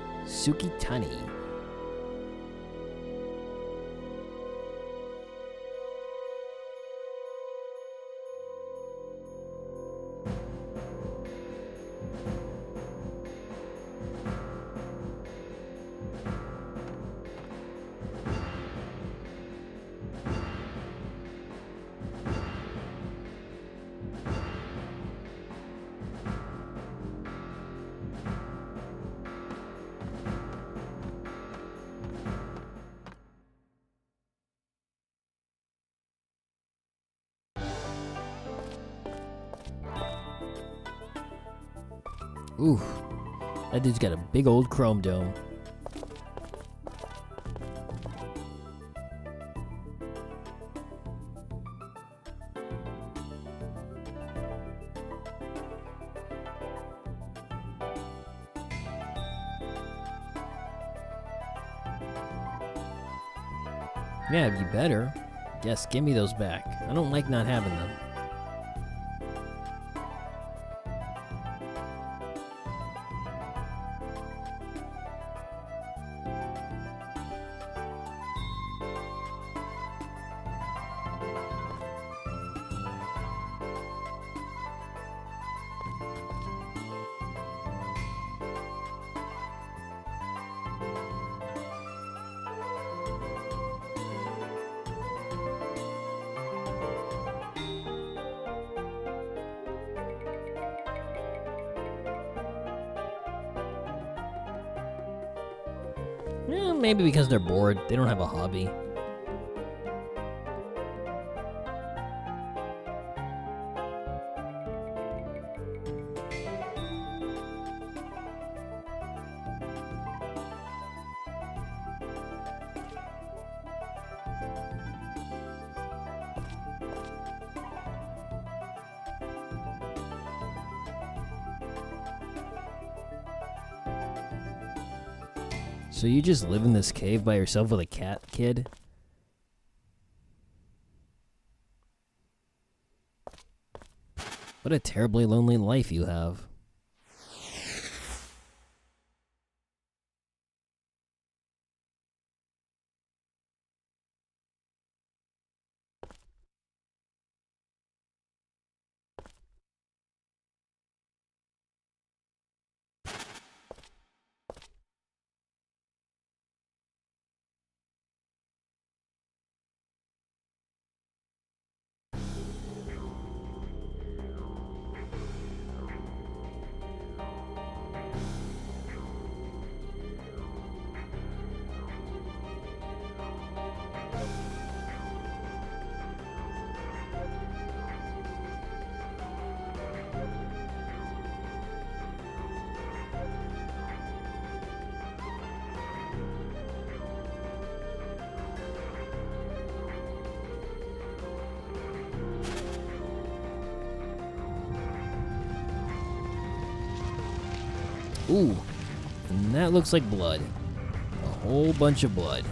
Ooh, that dude's got a big old chrome dome. Yeah, you better. Yes, give me those back. I don't like not having them. Yeah, maybe because they're bored. They don't have a hobby. So you just live in this cave by yourself with a cat, kid? What a terribly lonely life you have. Ooh, and that looks like blood. A whole bunch of blood.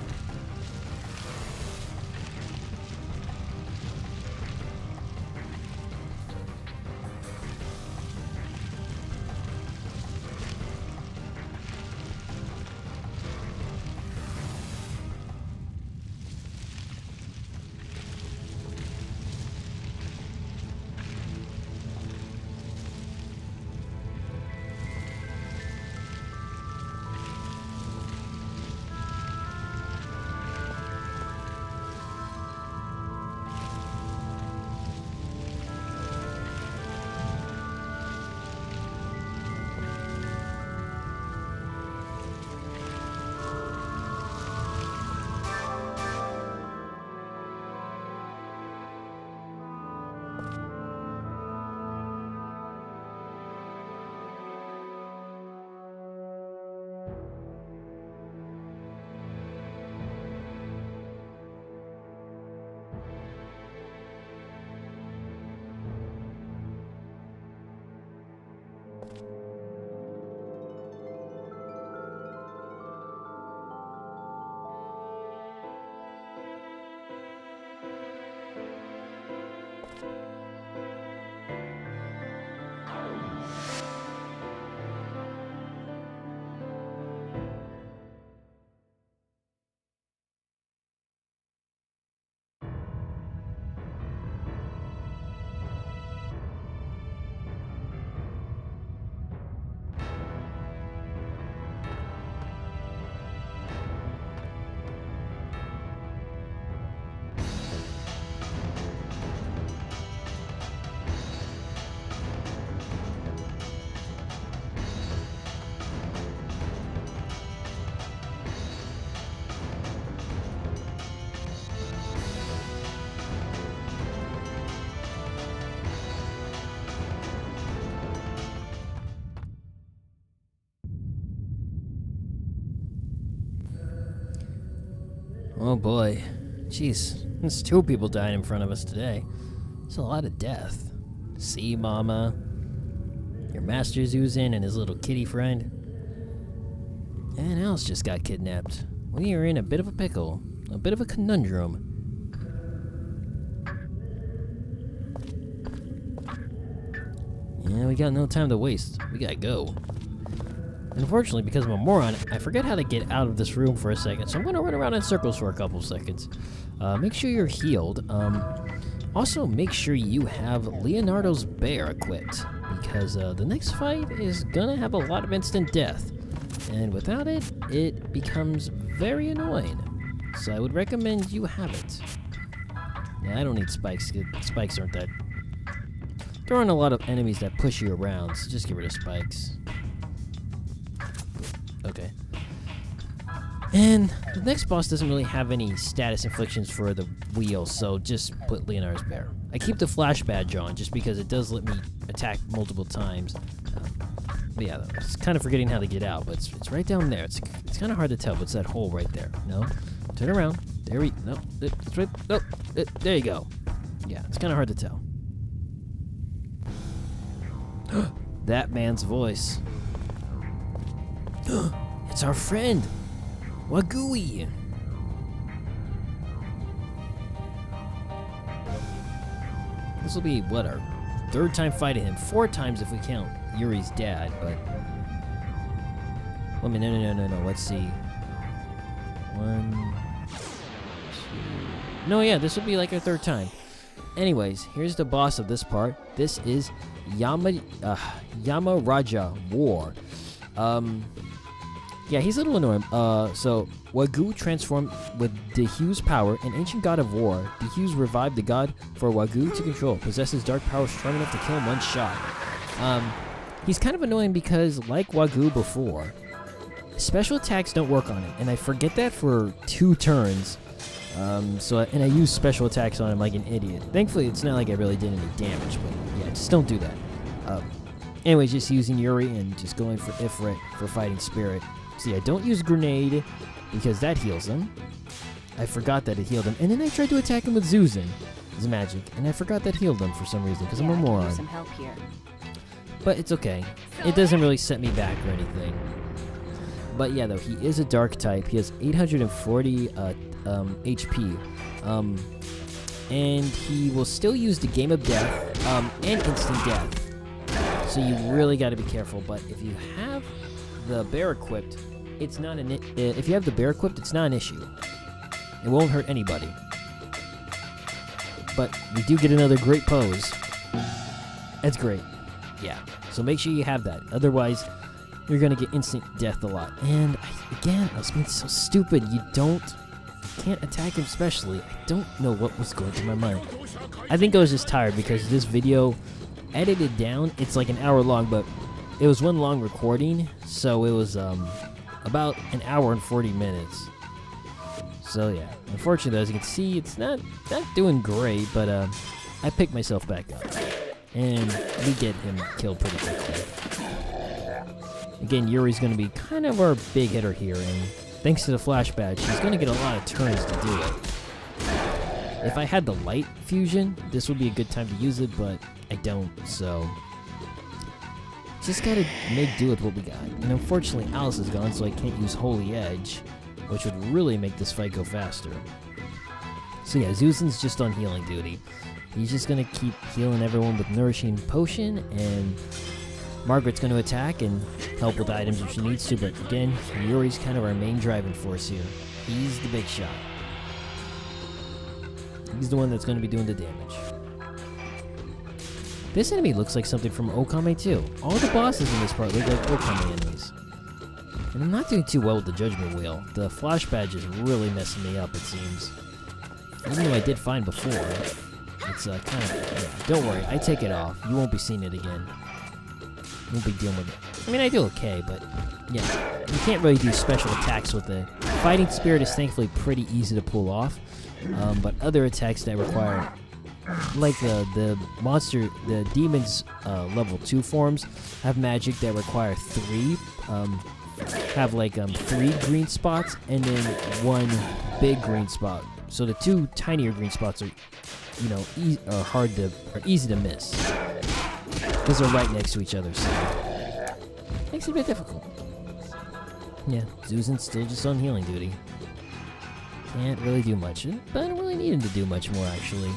Oh boy. Jeez, there's 2 people dying in front of us today. It's a lot of death. See, Mama? Your master's oozing and his little kitty friend. And Alice just got kidnapped. We are in a bit of a pickle. A bit of a conundrum. Yeah, we got no time to waste. We gotta go. Unfortunately, because I'm a moron, I forget how to get out of this room for a second, so I'm gonna run around in circles for a couple seconds. Make sure you're healed. Also, make sure you have Leonardo's bear equipped, because the next fight is gonna have a lot of instant death. And without it, it becomes very annoying. So I would recommend you have it. Yeah, I don't need spikes. Spikes aren't that... There aren't a lot of enemies that push you around, so just get rid of spikes. Okay. And the next boss doesn't really have any status inflictions for the wheel, so just put Leonardo's bear. I keep the flash badge on just because it does let me attack multiple times. But yeah, I was kind of forgetting how to get out, but it's right down there. It's kind of hard to tell, but it's that hole right there. No, turn around. There we... No, it's right... No, there you go. Yeah, it's kind of hard to tell. That man's voice. It's our friend. Wagui! This will be, what, our third time fighting him. 4 times if we count Yuri's dad, but... Wait a minute, no. Let's see. 1, 2... No, yeah, this will be like our 3rd time. Anyways, here's the boss of this part. This is Yamaraja War. Yeah, he's a little annoying. So, Wagyu transformed with Dehu's power, an ancient god of war. Dehu's revived the god for Wagyu to control. Possesses dark power strong enough to kill in one shot. He's kind of annoying because, like Wagyu before, special attacks don't work on him. And I forget that for 2 turns. And I use special attacks on him like an idiot. Thankfully, it's not like I really did any damage, but yeah, just don't do that. Anyways, just using Yuri and just going for Ifrit for fighting Spirit. See, I don't use Grenade because that heals him. I forgot that it healed him. And then I tried to attack him with Zuzan, his magic, and I forgot that healed him for some reason because I'm a moron. I can use some help here. But it's okay. It doesn't really set me back or anything. But yeah, though, he is a dark type. He has 840 HP. And he will still use the Game of Death and Instant Death. So you really got to be careful. But if you have the bear equipped, it's not an if you have the bear equipped, it's not an issue. It won't hurt anybody. But we do get another great pose. That's great. Yeah. So make sure you have that. Otherwise, you're gonna get instant death a lot. And again, I was being so stupid. You can't attack him specially. I don't know what was going through my mind. I think I was just tired because this video edited down. It's like an hour long, but it was one long recording, so it was about an hour and 40 minutes. So yeah, unfortunately, as you can see, it's not doing great, but I picked myself back up, and we get him killed pretty quickly. Again, Yuri's going to be kind of our big hitter here, and thanks to the flash badge, he's going to get a lot of turns to do it. If I had the light fusion, this would be a good time to use it, but I don't, so just gotta make do with what we got. And unfortunately, Alice is gone, so I can't use Holy Edge, which would really make this fight go faster. So yeah, Zuzan's just on healing duty. He's just gonna keep healing everyone with Nourishing Potion, and Margaret's gonna attack and help with items if she needs to, but again, Yuri's kind of our main driving force here. He's the big shot. He's the one that's gonna be doing the damage. This enemy looks like something from Okame too. All the bosses in this part look like Okame enemies. And I'm not doing too well with the Judgment Wheel. The flash badge is really messing me up, it seems. Even though I did fine before, it's kind of... Yeah, don't worry, I take it off. You won't be seeing it again. No big deal with it. I mean, I do okay, but yeah. You can't really do special attacks with it. Fighting Spirit is thankfully pretty easy to pull off. But other attacks that require... Like the monster, the demons level 2 forms have magic that require 3, have like 3 green spots and then 1 big green spot. So the 2 tinier green spots are, you know, easy to miss because they're right next to each other. So makes it a bit difficult. Yeah, Zuzan's still just on healing duty. Can't really do much, but I don't really need him to do much more actually.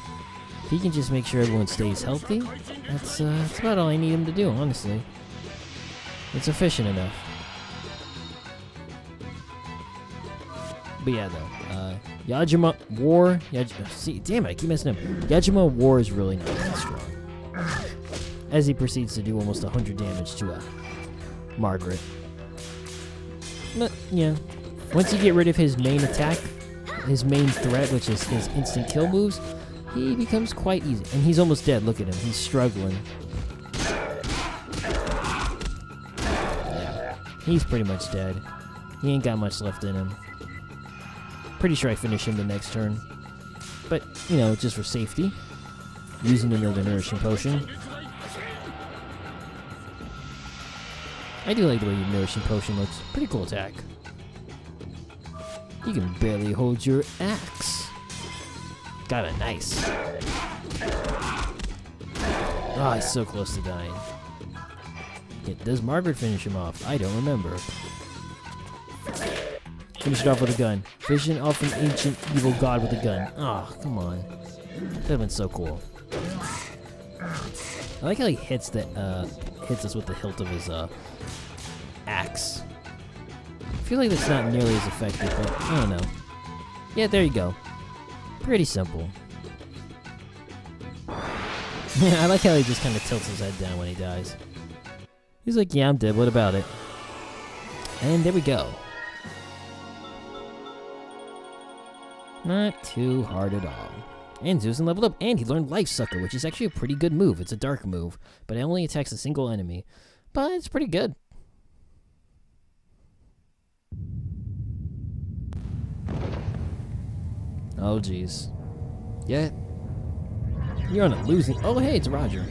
If he can just make sure everyone stays healthy, that's about all I need him to do, honestly. It's efficient enough. But yeah, though, Yajima War... see, damn it, I keep messing up. Yajima War is really not that strong. As he proceeds to do almost 100 damage to Margaret. But, yeah. Once you get rid of his main attack, his main threat, which is his instant kill moves, he becomes quite easy. And he's almost dead. Look at him. He's struggling. Yeah. He's pretty much dead. He ain't got much left in him. Pretty sure I finish him the next turn. But, you know, just for safety. Using another Nourishing Potion. I do like the way your Nourishing Potion looks. Pretty cool attack. You can barely hold your axe. Got a nice. Oh, he's so close to dying. Does Margaret finish him off? I don't remember. Finish it off with a gun. Finishing off an ancient evil god with a gun. Oh, come on. That would have been so cool. I like how he hits us with the hilt of his axe. I feel like that's not nearly as effective, but I don't know. Yeah, there you go. Pretty simple. I like how he just kind of tilts his head down when he dies. He's like, yeah, I'm dead, what about it? And there we go. Not too hard at all. And Zeus leveled up, and he learned Life Sucker, which is actually a pretty good move. It's a dark move, but it only attacks a single enemy. But it's pretty good. Oh, jeez. Yeah. You're on a losing... Oh, hey, it's Roger.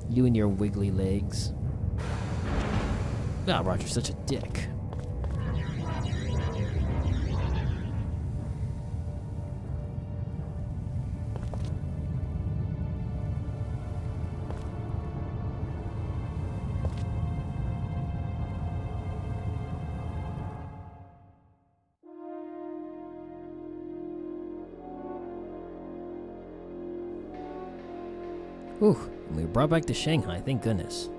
You and your wiggly legs. Ah, Roger's such a dick. Whew, we were brought back to Shanghai, thank goodness.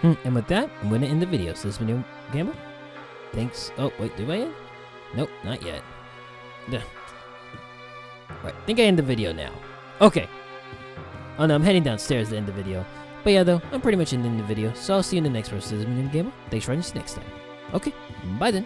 And with that, I'm going to end the video. So this has been Yohhamgambal. Thanks. Oh, wait, do I end? Nope, not yet. Right, think I end the video now. Okay. Oh no, I'm heading downstairs to end the video. But yeah, though, I'm pretty much ending the video. So I'll see you in the next one. So this has been Yohhamgambal. Thanks for watching. See you next time. Okay, bye then.